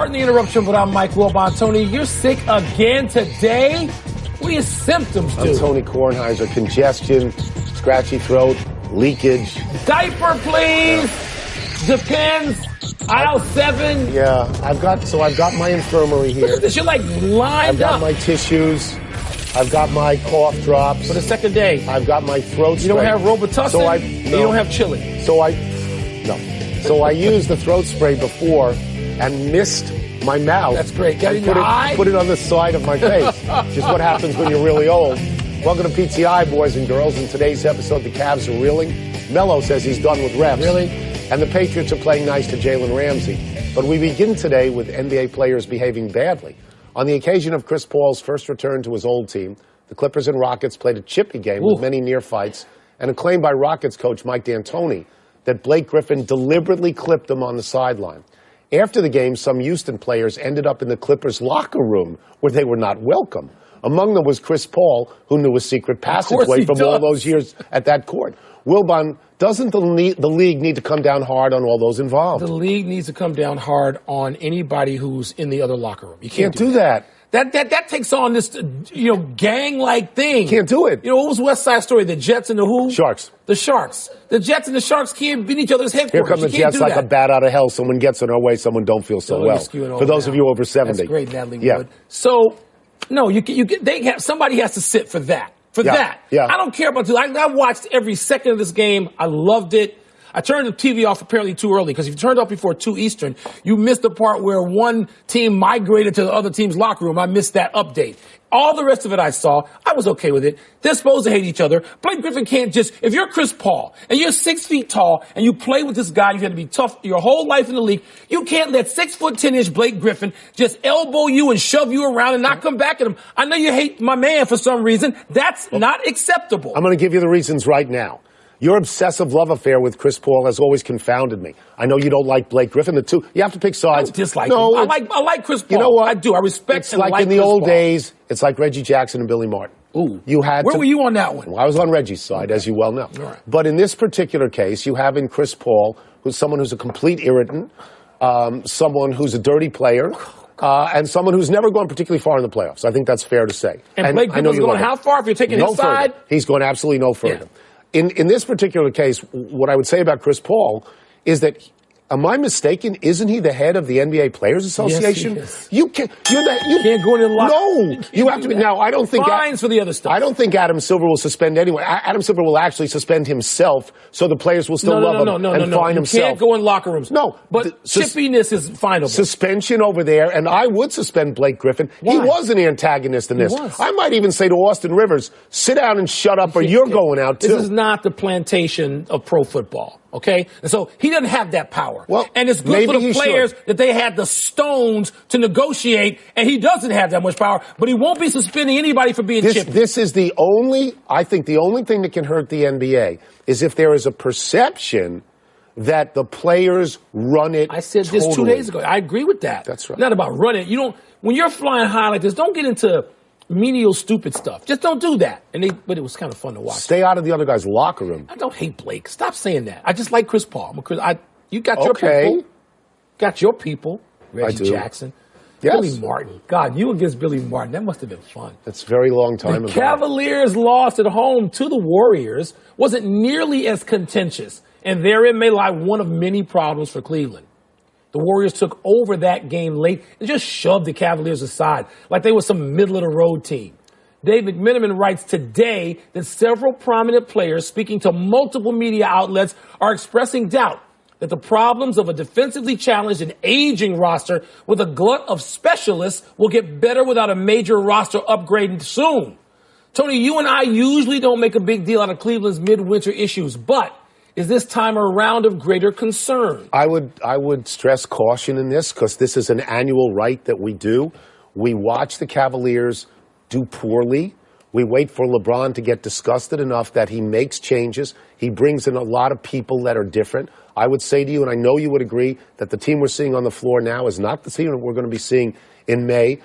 Pardon the interruption, but I'm Mike Wilbon. Tony, you're sick again today? What are your symptoms, dude? I'm Tony Kornheiser. Congestion, scratchy throat, leakage. Diaper, please. Depends. Aisle 7. Yeah, I've got my infirmary here. Look at this. You're like lined I've got up. my tissues. I've got my cough drops. For the second day. I've got my throat spray. You don't have Robitussin? No. You don't have chili? So I used the throat spray before and missed my mouth. That's great. Got it in your eye? Put it on the side of my face. Just what happens when you're really old. Welcome to PTI, boys and girls. In today's episode, the Cavs are reeling. Melo says he's done with reps. Really? And the Patriots are playing nice to Jalen Ramsey. But we begin today with NBA players behaving badly. On the occasion of Chris Paul's first return to his old team, the Clippers and Rockets played a chippy game with many near fights, and a claim by Rockets coach Mike D'Antoni that Blake Griffin deliberately clipped him on the sideline. After the game, some Houston players ended up in the Clippers' locker room where they were not welcome. Among them was Chris Paul, who knew a secret passageway from all those years at that court. Wilbon, doesn't the league need to come down hard on all those involved? The league needs to come down hard on anybody who's in the other locker room. You can't do that. That takes on this, gang-like thing. Can't do it. What was West Side Story? The Jets and the who? Sharks. The Sharks. The Jets and the Sharks can't beat each other's headquarters. Here come the Jets like a bat out of hell. Someone gets in our way, someone don't feel so well. For those of you over 70. That's great, Natalie Wood. So, no, somebody has to sit for that. I don't care about I watched every second of this game. I loved it. I turned the TV off apparently too early, because if you turned it off before 2 Eastern, you missed the part where one team migrated to the other team's locker room. I missed that update. All the rest of it I saw. I was okay with it. They're supposed to hate each other. Blake Griffin can't if you're Chris Paul and you're 6 feet tall and you play with this guy, you've had to be tough your whole life in the league, you can't let 6'10" Blake Griffin just elbow you and shove you around and not come back at him. I know you hate my man for some reason. That's not acceptable. I'm going to give you the reasons right now. Your obsessive love affair with Chris Paul has always confounded me. I know you don't like Blake Griffin. The two, you have to pick sides. I don't dislike him. I like Chris Paul. You know what? I do. I respect and like It's like in the Chris old Paul. days, it's like Reggie Jackson and Billy Martin. Ooh. Where were you on that one? Well, I was on Reggie's side, as you well know. All right. But in this particular case, you have in Chris Paul, who's someone who's a complete irritant, someone who's a dirty player, and someone who's never gone particularly far in the playoffs. I think that's fair to say. And Blake Griffin's going how far if you're taking his side? He's going absolutely no further. Yeah. In this particular case, what I would say about Chris Paul is that, am I mistaken? Isn't he the head of the NBA Players Association? Yes, You can't go in the locker. No, you have to be. Now, I don't think fines for the other stuff. I don't think Adam Silver will suspend anyone. Adam Silver will actually suspend himself, so the players will still love him and fine himself. You can't go in locker rooms. No, but chippiness is finable. Suspension over there, and I would suspend Blake Griffin. Why? He was an antagonist in this. I might even say to Austin Rivers, sit down and shut up, or you're going out too. This is not the plantation of pro football. Okay? And so he doesn't have that power. Well, and it's good for the players that they had the stones to negotiate, and he doesn't have that much power, but he won't be suspending anybody for being chippy. This is I think the only thing that can hurt the NBA is if there is a perception that the players run it. I said this 2 days ago. I agree with that. That's right. Not about run it. When you're flying high like this, don't get into menial, stupid stuff. Just don't do that. But it was kind of fun to watch. Stay out of the other guy's locker room. I don't hate Blake. Stop saying that. I just like Chris Paul. You got your people. Got your people. Reggie Jackson. Yes. Billy Martin. God, you against Billy Martin. That must have been fun. That's a very long time ago. The Cavaliers' loss at home to the Warriors wasn't nearly as contentious, and therein may lie one of many problems for Cleveland. The Warriors took over that game late and just shoved the Cavaliers aside like they were some middle-of-the-road team. Dave McMenamin writes today that several prominent players speaking to multiple media outlets are expressing doubt that the problems of a defensively challenged and aging roster with a glut of specialists will get better without a major roster upgrade soon. Tony, you and I usually don't make a big deal out of Cleveland's midwinter issues, but is this time a round of greater concern? I would stress caution in this, because this is an annual right that we do. We watch the Cavaliers do poorly. We wait for LeBron to get disgusted enough that he makes changes. He brings in a lot of people that are different. I would say to you, and I know you would agree, that the team we're seeing on the floor now is not the team that we're going to be seeing in May.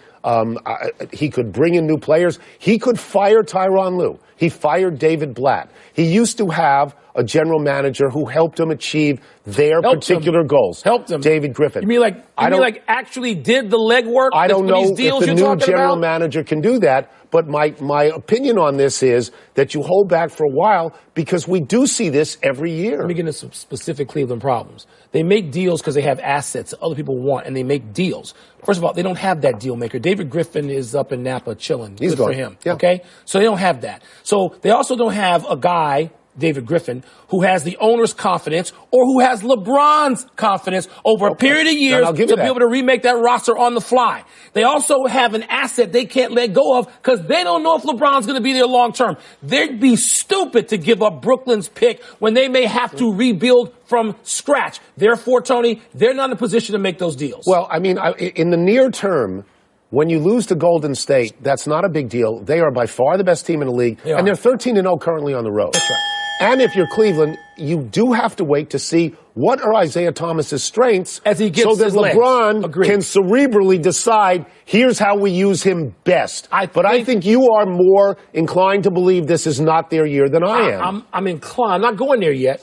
He could bring in new players. He could fire Tyronn Lue. He fired David Blatt. He used to have a general manager who helped him achieve their particular goals. Helped him. David Griffin. You mean like actually did the legwork? I don't know if the new general manager can do that, but my opinion on this is that you hold back for a while because we do see this every year. Let me get into some specific Cleveland problems. They make deals because they have assets that other people want, and they make deals. First of all, they don't have that deal maker. David Griffin is up in Napa chilling. He's good for him. Yeah. Okay? So they don't have that. So they also don't have a guy, David Griffin, who has the owner's confidence or who has LeBron's confidence over a period of years to be able to remake that roster on the fly. They also have an asset they can't let go of because they don't know if LeBron's going to be there long term. They'd be stupid to give up Brooklyn's pick when they may have to rebuild from scratch. Therefore, Tony, they're not in a position to make those deals. Well, I mean, in the near term, when you lose to Golden State, that's not a big deal. They are by far the best team in the league, and they're 13-0 currently on the road. That's right. And if you're Cleveland, you do have to wait to see what are Isaiah Thomas's strengths as he gets so that his LeBron legs. can cerebrally decide, here's how we use him best. I think you are more inclined to believe this is not their year than I am. I'm inclined. I'm not going there yet.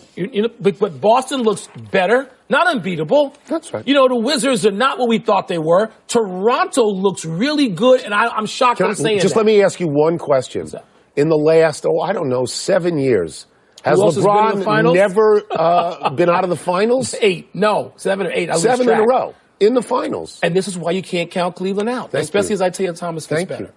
But Boston looks better. Not unbeatable. That's right. You know, the Wizards are not what we thought they were. Toronto looks really good, and I'm shocked I'm saying just that. Let me ask you one question. In the last, 7 years, has LeBron never been out of the finals? 7 or 8. 7 in a row in the finals. And this is why you can't count Cleveland out, especially as Isaiah Thomas fits better.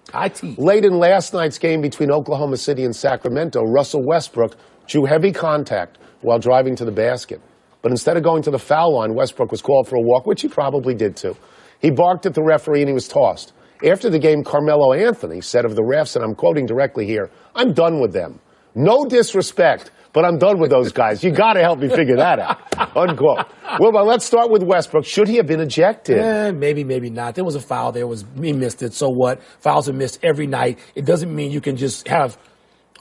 Late in last night's game between Oklahoma City and Sacramento, Russell Westbrook drew heavy contact while driving to the basket. But instead of going to the foul line, Westbrook was called for a walk, which he probably did too. He barked at the referee and he was tossed. After the game, Carmelo Anthony said of the refs, and I'm quoting directly here, "I'm done with them. No disrespect, but I'm done with those guys. You got to help me figure that out." Unquote. Well, let's start with Westbrook. Should he have been ejected? Maybe, maybe not. There was a foul. He missed it. So what? Fouls are missed every night. It doesn't mean you can just have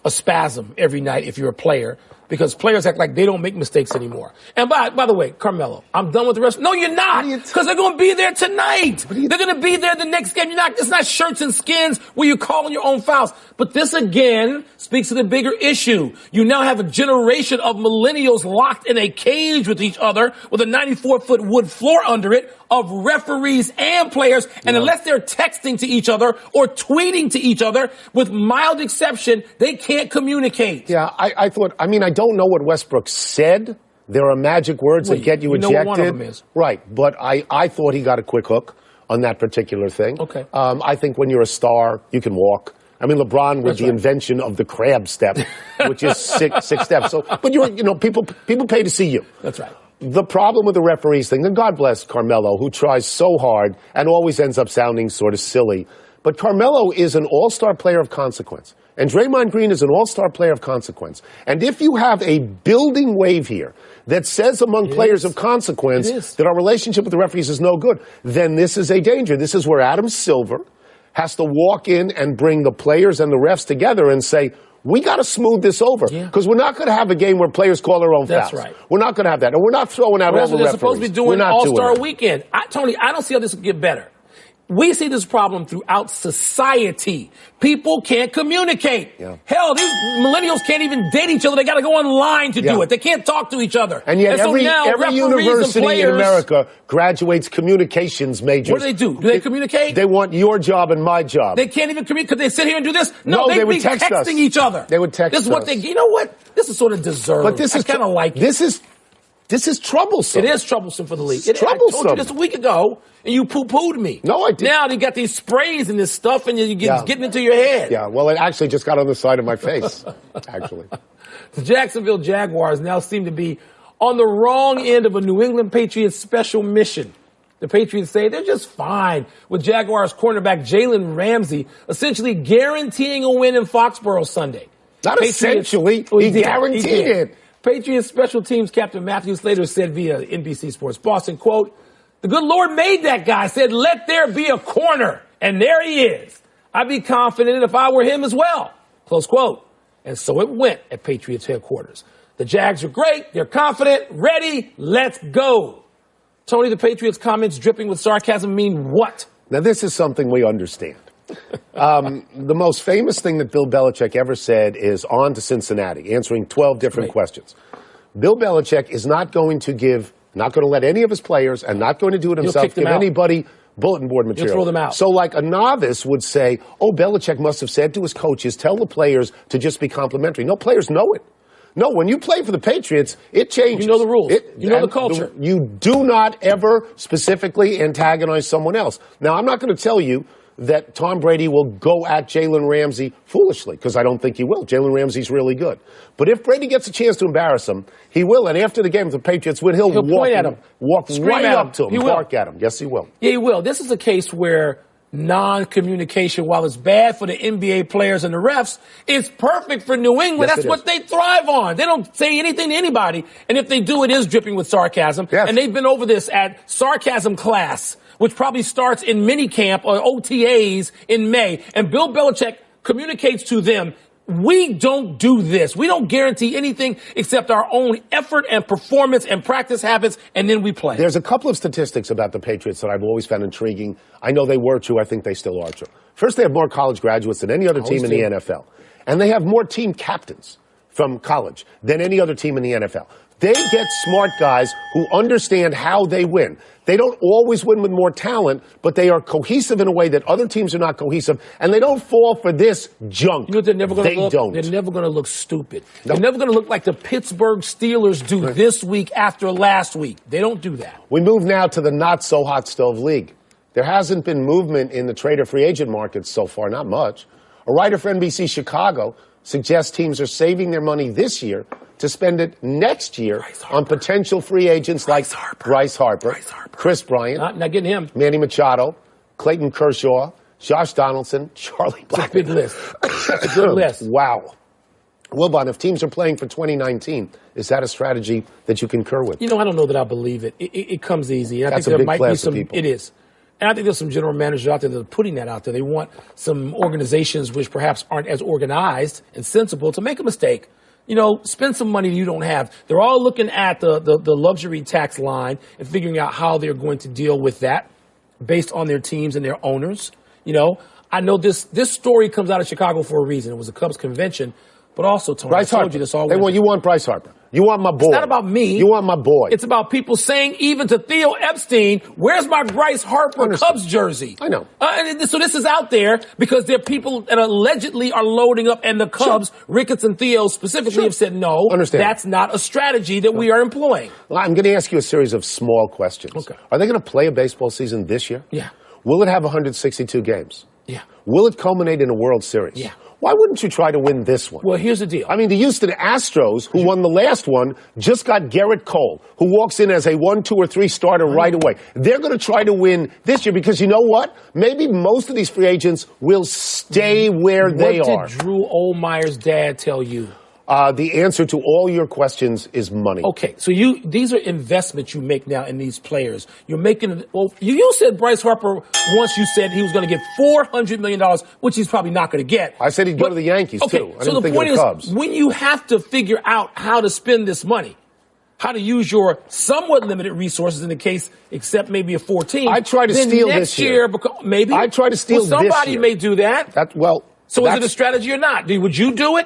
a spasm every night if you're a player, because players act like they don't make mistakes anymore. And by the way, Carmelo, I'm done with the rest. No, you're not, because they're going to be there tonight. They're going to be there the next game. It's not shirts and skins where you're calling your own fouls. But this, again, speaks to the bigger issue. You now have a generation of millennials locked in a cage with each other with a 94-foot wood floor under it of referees and players. And unless they're texting to each other or tweeting to each other, with mild exception, they can't communicate. Yeah, I don't know what Westbrook said. There are magic words that get you ejected. Know what one of them is. Right, but I thought he got a quick hook on that particular thing. Okay. I think when you're a star, you can walk. I mean, LeBron with the invention of the crab step, which is six steps. So, but people pay to see you. That's right. The problem with the referees thing, and God bless Carmelo, who tries so hard and always ends up sounding sort of silly, but Carmelo is an all-star player of consequence. And Draymond Green is an all-star player of consequence. And if you have a building wave here that says among players of consequence that our relationship with the referees is no good, then this is a danger. This is where Adam Silver has to walk in and bring the players and the refs together and say, we got to smooth this over, because we're not going to have a game where players call their own fouls. That's right. We're not going to have that. And we're not throwing out all the referees. They're supposed to be doing All-Star Weekend. Tony, I don't see how this will get better. We see this problem throughout society. People can't communicate. Yeah. Hell, these millennials can't even date each other. They got to go online to do it. They can't talk to each other. And yet every university in America graduates communications majors. What do? Do they communicate? They want your job and my job. They can't even communicate. Could they sit here and do this? No, they would be text texting us. each other. They would text us. This is what you know what? This is sort of deserved. But this is kind of like This is troublesome. It is troublesome for the league. It's troublesome. I told you this a week ago, and you poo-pooed me. No, I didn't. Now they got these sprays and this stuff, and you're getting into your head. Yeah, well, it actually just got on the side of my face, actually. The Jacksonville Jaguars now seem to be on the wrong end of a New England Patriots special mission. The Patriots say they're just fine with Jaguars cornerback Jalen Ramsey essentially guaranteeing a win in Foxborough Sunday. Not essentially. He guaranteed it. Patriots special teams captain Matthew Slater said via NBC Sports Boston, quote, "The good Lord made that guy, said, let there be a corner. And there he is. I'd be confident if I were him as well." Close quote. And so it went at Patriots headquarters. The Jags are great. They're confident, ready. Let's go. Tony, the Patriots comments dripping with sarcasm mean what Now, this is something we understand. The most famous thing that Bill Belichick ever said is on to Cincinnati, answering 12 different questions. Bill Belichick is not going to let any of his players, and not going to do it himself, give anybody bulletin board material. He'll throw them out. So like a novice would say, oh, Belichick must have said to his coaches, tell the players to just be complimentary. No, players know it. No, when you play for the Patriots, it changes. You know the rules. You know the culture. You do not ever specifically antagonize someone else. Now, I'm not going to tell you that Tom Brady will go at Jalen Ramsey foolishly, because I don't think he will. Jalen Ramsey's really good. But if Brady gets a chance to embarrass him, he will. And after the game, if the Patriots win, he'll walk point at him. Walk right up to him, bark at him. Yes, he will. Yeah, he will. This is a case where non-communication, while it's bad for the NBA players and the refs, is perfect for New England. Yes, that's what they thrive on. They don't say anything to anybody. And if they do, it is dripping with sarcasm. Yes. And they've been over this at sarcasm class, which probably starts in minicamp or OTAs in May. And Bill Belichick communicates to them, we don't do this. We don't guarantee anything except our own effort and performance and practice habits, and then we play. There's a couple of statistics about the Patriots that I've always found intriguing. I know they were true. I think they still are true. First, they have more college graduates than any other team in the NFL. And they have more team captains from college than any other team in the NFL. They get smart guys who understand how they win. They don't always win with more talent, but they are cohesive in a way that other teams are not cohesive, and they don't fall for this junk. You know, they're never going to look stupid. Nope. They're never going to look like the Pittsburgh Steelers do this week after last week. They don't do that. We move now to the not-so-hot stove league. There hasn't been movement in the trade or free agent markets so far, not much. A writer for NBC Chicago suggests teams are saving their money this year to spend it next year on potential free agents like Bryce Harper, Chris Bryant, not getting him, Manny Machado, Clayton Kershaw, Josh Donaldson, Charlie Blackmon. That's a big list. That's a good list. Wow. Wilbon, if teams are playing for 2019, is that a strategy that you concur with? You know, I don't know that I believe it. It comes easy. I That's think a big class of people. It is. And I think there's some general managers out there that are putting that out there. They want some organizations which perhaps aren't as organized and sensible to make a mistake. You know, spend some money you don't have. They're all looking at the luxury tax line and figuring out how they're going to deal with that based on their teams and their owners. You know, I know this story comes out of Chicago for a reason. It was a Cubs convention, but also, Tony, Bryce I told Harper. you this all. You want Bryce Harper. You want my boy. It's not about me. You want my boy. It's about people saying, even to Theo Epstein, where's my Bryce Harper Cubs jersey? I know. So this is out there because there are people that allegedly are loading up, and the Cubs, Ricketts and Theo specifically, have said, no, that's not a strategy that we are employing. Well, I'm going to ask you a series of small questions. Okay. Are they going to play a baseball season this year? Yeah. Will it have 162 games? Yeah. Will it culminate in a World Series? Yeah. Why wouldn't you try to win this one? Well, here's the deal. I mean, the Houston Astros, who won the last one, just got Garrett Cole, who walks in as a 1, 2, or 3 starter right away. They're going to try to win this year because you know what? Maybe most of these free agents will stay where they are. What did Drew Olmeyer's dad tell you? The answer to all your questions is money. Okay, so these are investments you make now in these players. You're making, well, you said Bryce Harper, once you said he was going to get $400 million, which he's probably not going to get. I said he'd go to the Yankees, too. I so didn't the think point of the Cubs. is, when you have to figure out how to spend this money, how to use your somewhat limited resources in the case, except maybe a 14. I try to steal next this year. Maybe. I try to steal this year. Somebody may do that. So is it a strategy or not? Would you do it?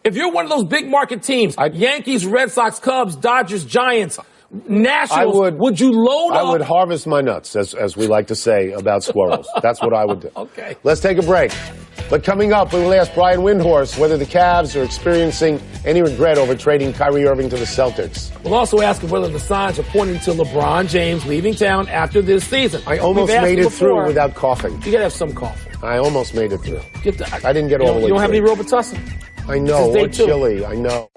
If you're one of those big market teams, Yankees, Red Sox, Cubs, Dodgers, Giants, Nationals, would you load up? I would harvest my nuts, as we like to say about squirrels. That's what I would do. Okay. Let's take a break. But coming up, we will ask Brian Windhorst whether the Cavs are experiencing any regret over trading Kyrie Irving to the Celtics. We'll also ask him whether the signs are pointing to LeBron James leaving town after this season. I almost made it through without coughing. You got to have some coffee. I almost made it through. I didn't get all the way You don't have through. any Robitussin? I know, or chili, I know.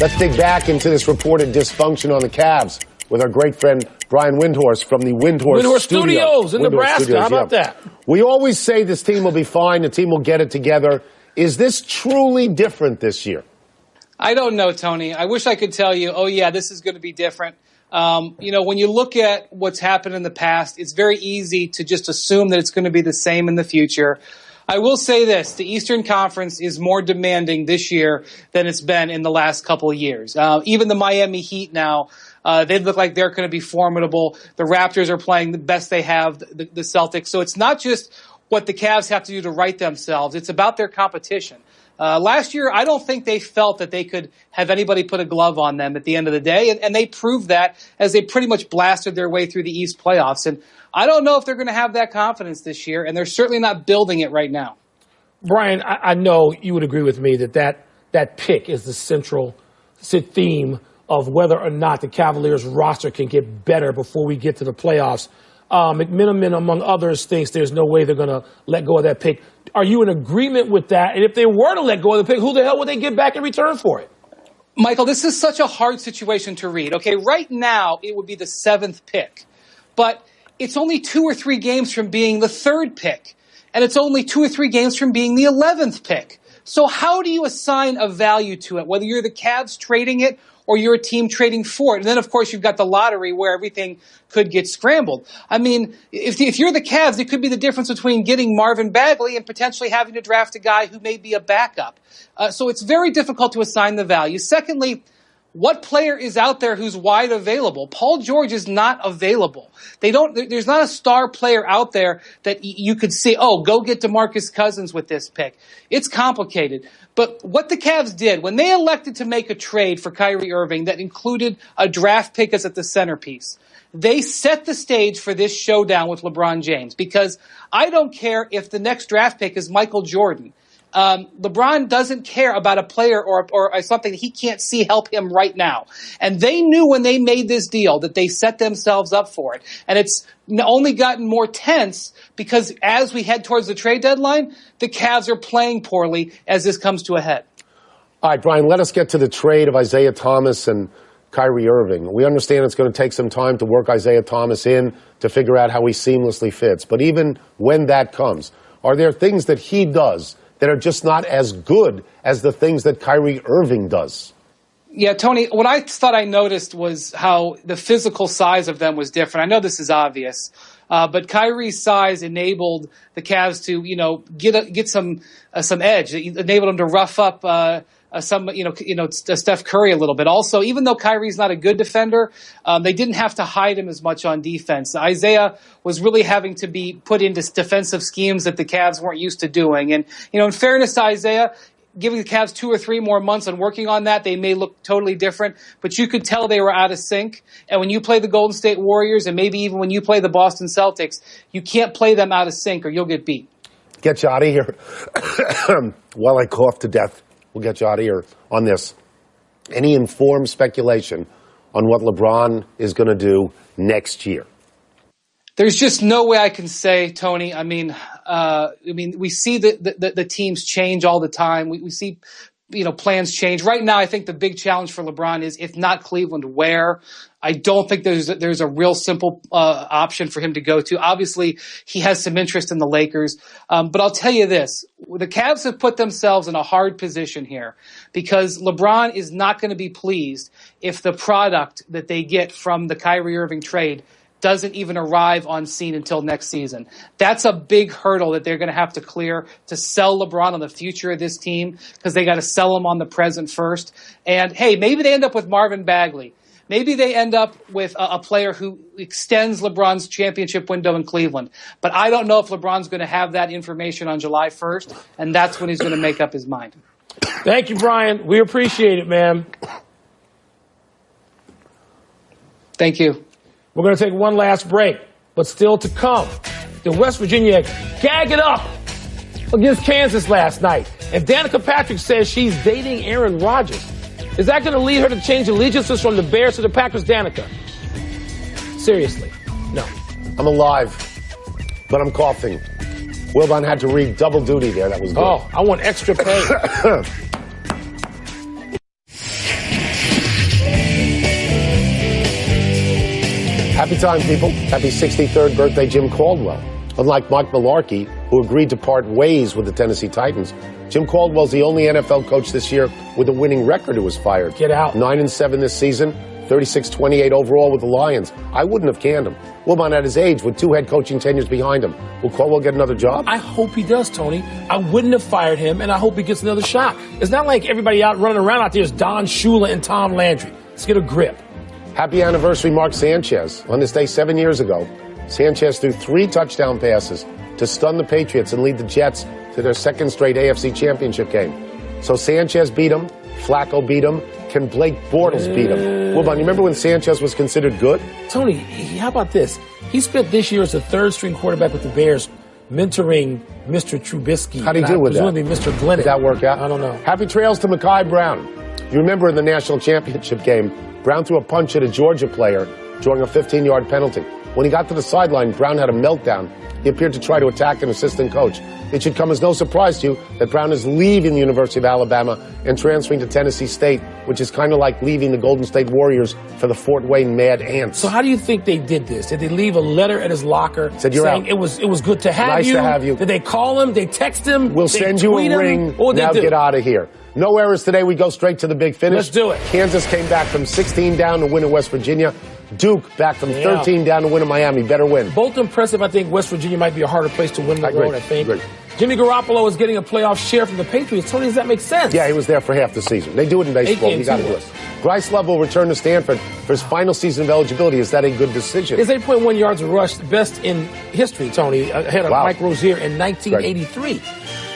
Let's dig back into this reported dysfunction on the Cavs with our great friend Brian Windhorst from the Windhorst Studios in Nebraska. How about that? We always say this team will be fine, the team will get it together. Is this truly different this year? I don't know, Tony. I wish I could tell you, oh, yeah, this is going to be different. When you look at what's happened in the past, it's very easy to just assume that it's going to be the same in the future. I will say this, the Eastern Conference is more demanding this year than it's been in the last couple of years. Even the Miami Heat now, They look like they're going to be formidable. The Raptors are playing the best they have, the Celtics. So it's not just what the Cavs have to do to right themselves. It's about their competition. Last year, I don't think they felt that they could have anybody put a glove on them at the end of the day, and they proved that as they pretty much blasted their way through the East playoffs. And I don't know if they're going to have that confidence this year, and they're certainly not building it right now. Brian, I know you would agree with me that pick is the central theme of whether or not the Cavaliers roster can get better before we get to the playoffs. McMenamin, among others, thinks there's no way they're going to let go of that pick. Are you in agreement with that? And if they were to let go of the pick, who the hell would they get back in return for it? Michael, this is such a hard situation to read. Okay, right now it would be the 7th pick, but it's only 2 or 3 games from being the 3rd pick, and it's only 2 or 3 games from being the 11th pick. So how do you assign a value to it, whether you're the Cavs trading it or you're a team trading for it? And then, of course, you've got the lottery where everything could get scrambled. I mean, if you're the Cavs, it could be the difference between getting Marvin Bagley and potentially having to draft a guy who may be a backup. So it's very difficult to assign the value. Secondly, what player is out there who's wide available? Paul George is not available. There's not a star player out there that you could say, oh, go get DeMarcus Cousins with this pick. It's complicated. But what the Cavs did, when they elected to make a trade for Kyrie Irving that included a draft pick as at the centerpiece, they set the stage for this showdown with LeBron James. Because I don't care if the next draft pick is Michael Jordan. LeBron doesn't care about a player or something that he can't see help him right now. And they knew when they made this deal that they set themselves up for it. And it's only gotten more tense because as we head towards the trade deadline, the Cavs are playing poorly as this comes to a head. All right, Brian, let us get to the trade of Isaiah Thomas and Kyrie Irving. We understand it's going to take some time to work Isaiah Thomas in to figure out how he seamlessly fits. But even when that comes, are there things that he does that are just not as good as the things that Kyrie Irving does? Yeah, Tony, what I thought I noticed was how the physical size of them was different. I know this is obvious, but Kyrie's size enabled the Cavs to, get some edge. It enabled them to rough up Steph Curry a little bit. Also, even though Kyrie's not a good defender, they didn't have to hide him as much on defense. Isaiah was really having to be put into defensive schemes that the Cavs weren't used to doing. And, in fairness to Isaiah, giving the Cavs 2 or 3 more months on working on that, they may look totally different, but you could tell they were out of sync. And when you play the Golden State Warriors, and maybe even when you play the Boston Celtics, you can't play them out of sync or you'll get beat. Get you out of here. While I cough to death, we'll get you out of here on this. Any informed speculation on what LeBron is going to do next year? There's just no way I can say, Tony. I mean, we see the teams change all the time. We see, plans change. Right now, I think the big challenge for LeBron is, if not Cleveland, where? I don't think there's a real simple option for him to go to. Obviously, he has some interest in the Lakers. But I'll tell you this. The Cavs have put themselves in a hard position here because LeBron is not going to be pleased if the product that they get from the Kyrie Irving trade doesn't even arrive on scene until next season. That's a big hurdle that they're going to have to clear to sell LeBron on the future of this team because they got to sell him on the present first. And, hey, maybe they end up with Marvin Bagley. Maybe they end up with a player who extends LeBron's championship window in Cleveland. But I don't know if LeBron's going to have that information on July 1st, and that's when he's going to make up his mind. Thank you, Brian. We appreciate it, man. Thank you. We're going to take one last break, but still to come. The West Virginia gag it up against Kansas last night. And Danica Patrick says she's dating Aaron Rodgers. Is that going to lead her to change allegiances from the Bears to the Packers, Danica? Seriously, no. I'm alive, but I'm coughing. Wilbon had to read double duty there. That was good. Oh, I want extra pay. Happy time, people. Happy 63rd birthday, Jim Caldwell. Unlike Mike Mularkey, who agreed to part ways with the Tennessee Titans, Jim Caldwell's the only NFL coach this year with a winning record who was fired. Get out. 9-7 this season, 36-28 overall with the Lions. I wouldn't have canned him. Wilbon at his age with 2 head coaching tenures behind him. Will Caldwell get another job? I hope he does, Tony. I wouldn't have fired him, and I hope he gets another shot. It's not like everybody out running around out there is Don Shula and Tom Landry. Let's get a grip. Happy anniversary, Mark Sanchez. On this day 7 years ago, Sanchez threw 3 touchdown passes to stun the Patriots and lead the Jets to their second straight AFC Championship game. So Sanchez beat him, Flacco beat him, can Blake Bortles beat him? Wilbon, you remember when Sanchez was considered good? Tony, how about this? He spent this year as a third-string quarterback with the Bears, mentoring Mr. Trubisky. How'd he do with that? Presumably Mr. Glennon. Did that work out? I don't know. Happy trails to Mekhi Brown. You remember in the national championship game, Brown threw a punch at a Georgia player, drawing a 15-yard penalty. When he got to the sideline, Brown had a meltdown. He appeared to try to attack an assistant coach. It should come as no surprise to you that Brown is leaving the University of Alabama and transferring to Tennessee State, which is kind of like leaving the Golden State Warriors for the Fort Wayne Mad Ants. So how do you think they did this? Did they leave a letter at his locker Said, "You're saying out. it was good to have Nice you"? to have you. Did they call him? They text him? We'll They send you tweet a him? ring. What would Now they do? get out of here. No errors today. We go straight to the big finish. Let's do it. Kansas came back from 16 down to win at West Virginia. Duke back from 13 down to win at Miami. Better win. Both impressive. I think West Virginia might be a harder place to win the road, I think. Agree. Jimmy Garoppolo is getting a playoff share from the Patriots. Tony, does that make sense? Yeah, he was there for half the season. They do it in baseball. You got to do it. Bryce Love will return to Stanford for his final season of eligibility. Is that a good decision? His 8.1 yards rushed, best in history, Tony, ahead of Mike Rozier in 1983.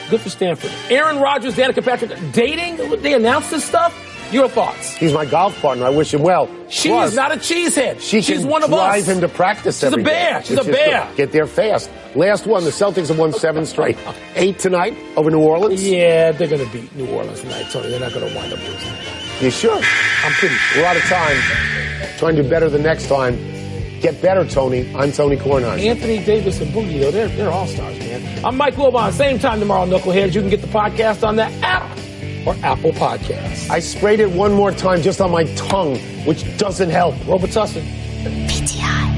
Good for Stanford. Aaron Rodgers, Danica Patrick, dating? They announced this stuff? Your thoughts? He's my golf partner. I wish him well. She Plus, is not a cheesehead. She's one of us. drive him to practice every day. She's a bear. Get there fast. Last one, the Celtics have won 7 straight. 8 tonight over New Orleans. Yeah, they're going to beat New Orleans tonight, Tony. They're not going to wind up losing. You sure? I'm pretty sure. We're out of time. Trying to do better the next time. Get better, Tony. I'm Tony Kornheiser. Anthony Davis and Boogie, though, they're all-stars, man. I'm Mike Wilbon. Same time tomorrow, Knuckleheads. You can get the podcast on the app or Apple Podcasts. I sprayed it one more time just on my tongue, which doesn't help. Robitussin. PTI.